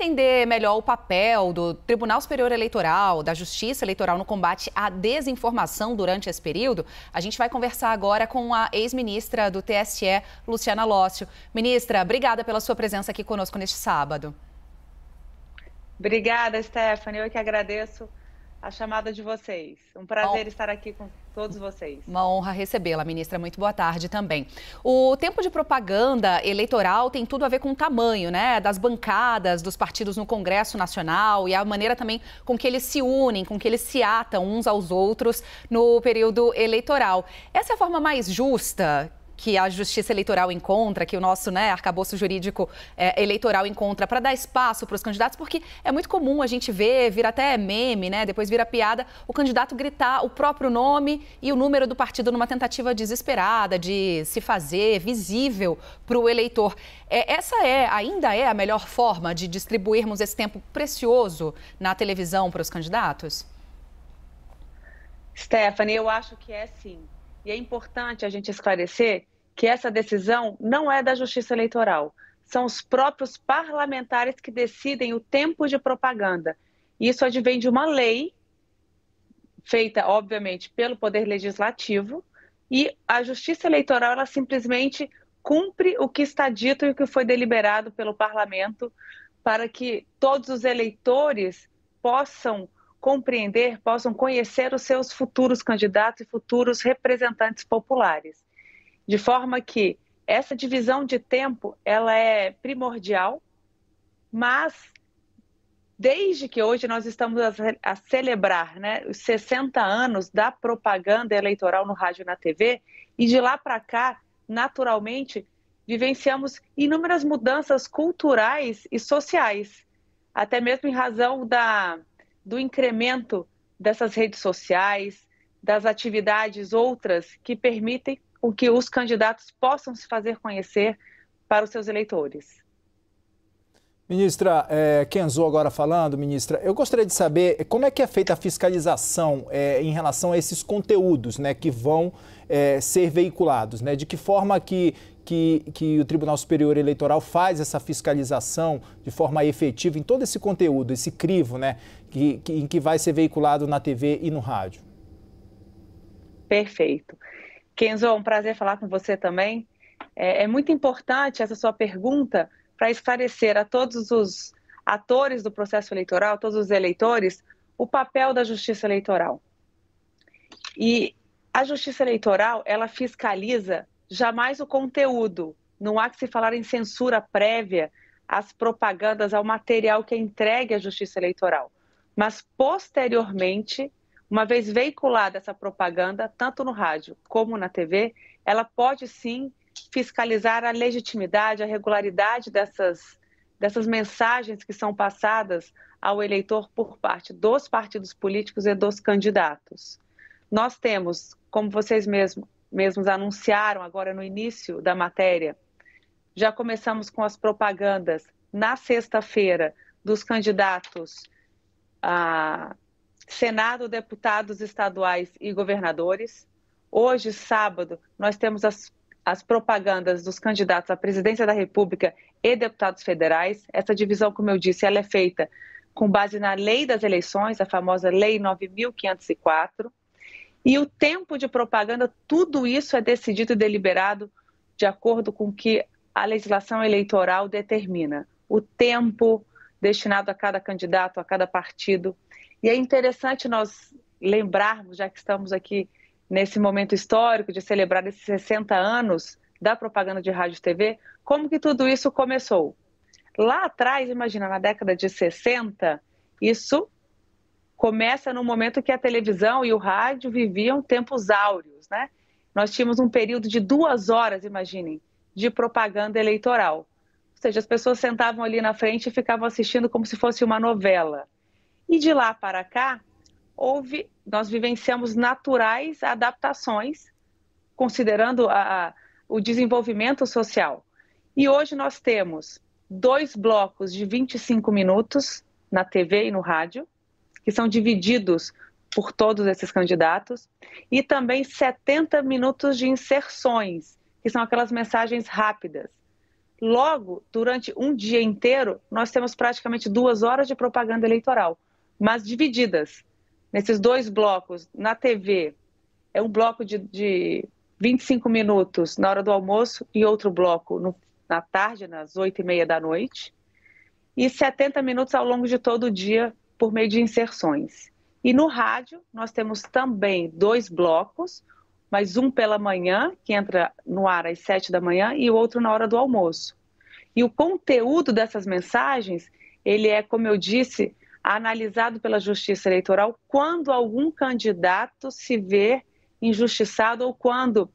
entender melhor o papel do Tribunal Superior Eleitoral, da Justiça Eleitoral no combate à desinformação durante esse período, a gente vai conversar agora com a ex-ministra do TSE, Luciana Lócio. Ministra, obrigada pela sua presença aqui conosco neste sábado. Obrigada, Stephanie. Eu que agradeço a chamada de vocês. Um prazer estar aqui com todos vocês. Uma honra recebê-la, ministra. Muito boa tarde também. O tempo de propaganda eleitoral tem tudo a ver com o tamanho, né, das bancadas dos partidos no Congresso Nacional e a maneira também com que eles se unem, com que eles se atam uns aos outros no período eleitoral. Essa é a forma mais justa que a Justiça Eleitoral encontra, que o nosso arcabouço jurídico eleitoral encontra para dar espaço para os candidatos, porque é muito comum a gente ver, vira até meme, depois vira piada, o candidato gritar o próprio nome e o número do partido numa tentativa desesperada de se fazer visível para o eleitor. Essa ainda é a melhor forma de distribuirmos esse tempo precioso na televisão para os candidatos? Stephanie, eu acho que é sim. E é importante a gente esclarecer que essa decisão não é da Justiça Eleitoral. São os próprios parlamentares que decidem o tempo de propaganda. Isso advém de uma lei feita, obviamente, pelo Poder Legislativo, e a Justiça Eleitoral ela simplesmente cumpre o que está dito e o que foi deliberado pelo Parlamento para que todos os eleitores possam compreender, possam conhecer os seus futuros candidatos e futuros representantes populares. De forma que essa divisão de tempo ela é primordial, mas desde que hoje nós estamos a celebrar os 60 anos da propaganda eleitoral no rádio e na TV, e de lá para cá, naturalmente, vivenciamos inúmeras mudanças culturais e sociais, até mesmo em razão do incremento dessas redes sociais, das atividades outras que permitem que os candidatos possam se fazer conhecer para os seus eleitores. Ministra, Kenzo agora falando, ministra, eu gostaria de saber como é que é feita a fiscalização em relação a esses conteúdos que vão ser veiculados, de que forma que o Tribunal Superior Eleitoral faz essa fiscalização de forma efetiva em todo esse conteúdo, esse crivo em que vai ser veiculado na TV e no rádio. Perfeito. Kenzo, é um prazer falar com você também. É muito importante essa sua pergunta para esclarecer a todos os atores do processo eleitoral, todos os eleitores, o papel da Justiça Eleitoral. E a Justiça Eleitoral, ela fiscaliza jamais o conteúdo. Não há que se falar em censura prévia às propagandas, ao material que é entregue à Justiça Eleitoral. Mas, posteriormente, uma vez veiculada essa propaganda, tanto no rádio como na TV, ela pode sim fiscalizar a legitimidade, a regularidade dessas mensagens que são passadas ao eleitor por parte dos partidos políticos e dos candidatos. Nós temos, como vocês mesmos anunciaram agora no início da matéria, já começamos com as propagandas na sexta-feira dos candidatos a Senado, deputados estaduais e governadores. Hoje, sábado, nós temos as propagandas dos candidatos à presidência da República e deputados federais. Essa divisão, como eu disse, ela é feita com base na lei das eleições, a famosa Lei 9.504. E o tempo de propaganda, tudo isso é decidido e deliberado de acordo com o que a legislação eleitoral determina. O tempo destinado a cada candidato, a cada partido. E é interessante nós lembrarmos, já que estamos aqui nesse momento histórico de celebrar esses 60 anos da propaganda de rádio e TV, como que tudo isso começou. Lá atrás, imagina, na década de 60, isso começa no momento que a televisão e o rádio viviam tempos áureos, Nós tínhamos um período de 2 horas, imaginem, de propaganda eleitoral. Ou seja, as pessoas sentavam ali na frente e ficavam assistindo como se fosse uma novela. E de lá para cá, nós vivenciamos naturais adaptações, considerando o desenvolvimento social. E hoje nós temos 2 blocos de 25 minutos na TV e no rádio, que são divididos por todos esses candidatos, e também 70 minutos de inserções, que são aquelas mensagens rápidas. Logo, durante um dia inteiro, nós temos praticamente 2 horas de propaganda eleitoral, mas divididas. Nesses 2 blocos, na TV, é um bloco de 25 minutos na hora do almoço e outro bloco na tarde, nas 8h30 da noite, e 70 minutos ao longo de todo o dia por meio de inserções. E no rádio, nós temos também 2 blocos, mas um pela manhã, que entra no ar às 7 da manhã, e o outro na hora do almoço. E o conteúdo dessas mensagens, ele é, como eu disse, analisado pela Justiça Eleitoral quando algum candidato se vê injustiçado ou quando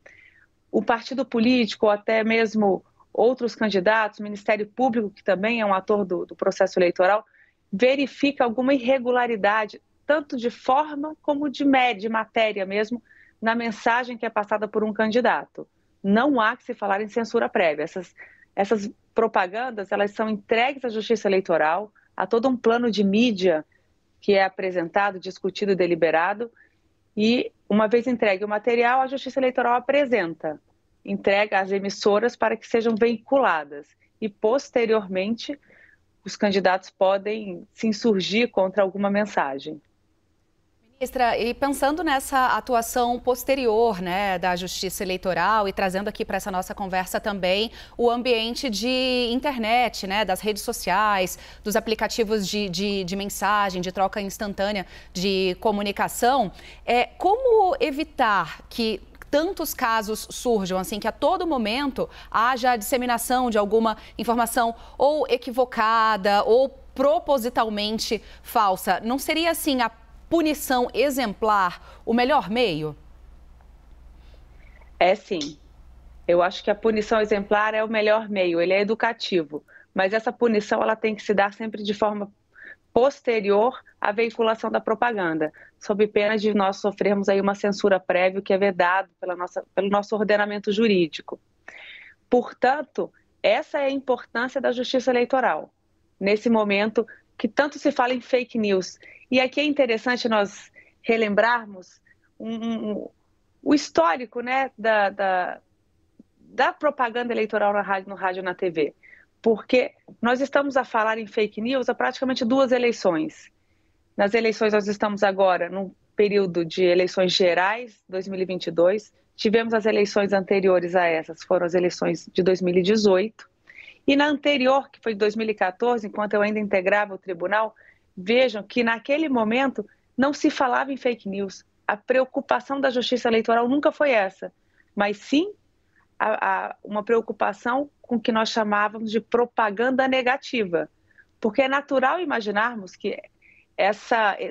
o partido político ou até mesmo outros candidatos, o Ministério Público, que também é um ator do processo eleitoral, verifica alguma irregularidade, tanto de forma como de matéria mesmo, na mensagem que é passada por um candidato. Não há que se falar em censura prévia. Essas propagandas, elas são entregues à Justiça Eleitoral, a todo um plano de mídia que é apresentado, discutido e deliberado, e uma vez entregue o material, a Justiça Eleitoral apresenta, entrega às emissoras para que sejam veiculadas e, posteriormente, os candidatos podem se insurgir contra alguma mensagem. Ministra, e pensando nessa atuação posterior, né, da Justiça Eleitoral e trazendo aqui para essa nossa conversa também o ambiente de internet, né, das redes sociais, dos aplicativos de mensagem, de troca instantânea de comunicação, como evitar que tantos casos surjam, assim, que a todo momento haja a disseminação de alguma informação ou equivocada ou propositalmente falsa? Não seria, assim, a punição exemplar o melhor meio? É sim. Eu acho que a punição exemplar é o melhor meio, ele é educativo. Mas essa punição ela tem que se dar sempre de forma posterior à veiculação da propaganda, sob pena de nós sofrermos aí uma censura prévia, que é vedado pelo nosso ordenamento jurídico. Portanto, essa é a importância da Justiça Eleitoral, nesse momento que tanto se fala em fake news. E aqui é interessante nós relembrarmos o histórico, né, da propaganda eleitoral no rádio e na TV. Porque nós estamos a falar em fake news há praticamente 2 eleições. Nas eleições nós estamos agora num período de eleições gerais, 2022. Tivemos as eleições anteriores a essas, foram as eleições de 2018. E na anterior, que foi de 2014, enquanto eu ainda integrava o tribunal, vejam que naquele momento não se falava em fake news. A preocupação da Justiça Eleitoral nunca foi essa, mas sim uma preocupação com o que nós chamávamos de propaganda negativa. Porque é natural imaginarmos que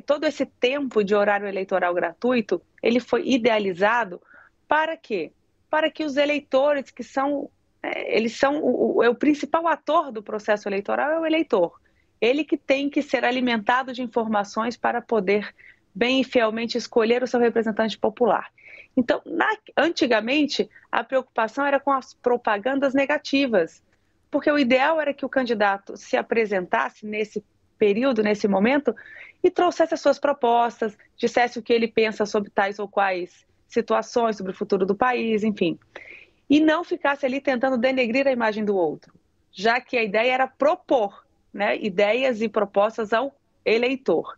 todo esse tempo de horário eleitoral gratuito, ele foi idealizado para quê? Para que os eleitores, que são o principal ator do processo eleitoral, é o eleitor. Ele que tem que ser alimentado de informações para poder bem e fielmente escolher o seu representante popular. Então, antigamente, a preocupação era com as propagandas negativas, porque o ideal era que o candidato se apresentasse nesse período, nesse momento, e trouxesse as suas propostas, dissesse o que ele pensa sobre tais ou quais situações, sobre o futuro do país, enfim. E não ficasse ali tentando denegrir a imagem do outro, já que a ideia era propor, né, ideias e propostas ao eleitor.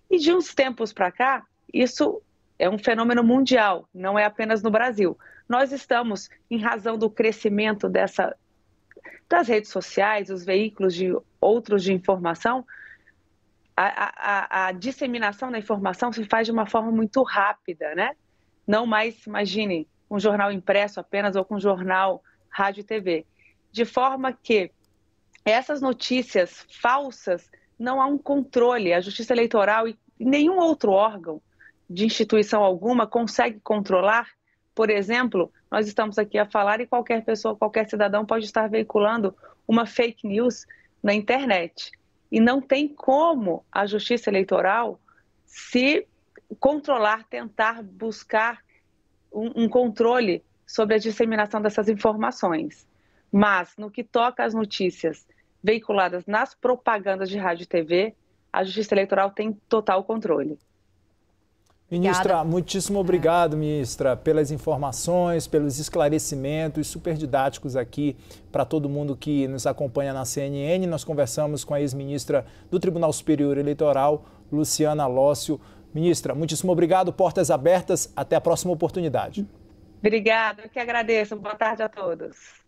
E de uns tempos para cá, isso é um fenômeno mundial, não é apenas no Brasil. Nós estamos, em razão do crescimento das redes sociais, os veículos de informação, a disseminação da informação se faz de uma forma muito rápida, né? Não mais, imagine, um jornal impresso apenas ou com jornal, rádio e TV. De forma que essas notícias falsas, não há um controle. A Justiça Eleitoral e nenhum outro órgão de instituição alguma consegue controlar. Por exemplo, nós estamos aqui a falar e qualquer pessoa, qualquer cidadão pode estar veiculando uma fake news na internet. E não tem como a Justiça Eleitoral se controlar, tentar buscar um controle sobre a disseminação dessas informações. Mas, no que toca às notícias veiculadas nas propagandas de rádio e TV, a Justiça Eleitoral tem total controle. Ministra, muitíssimo obrigado, ministra, pelas informações, pelos esclarecimentos super didáticos aqui para todo mundo que nos acompanha na CNN. Nós conversamos com a ex-ministra do Tribunal Superior Eleitoral, Luciana Lócio. Ministra, muitíssimo obrigado, portas abertas, até a próxima oportunidade. Obrigada, eu que agradeço. Boa tarde a todos.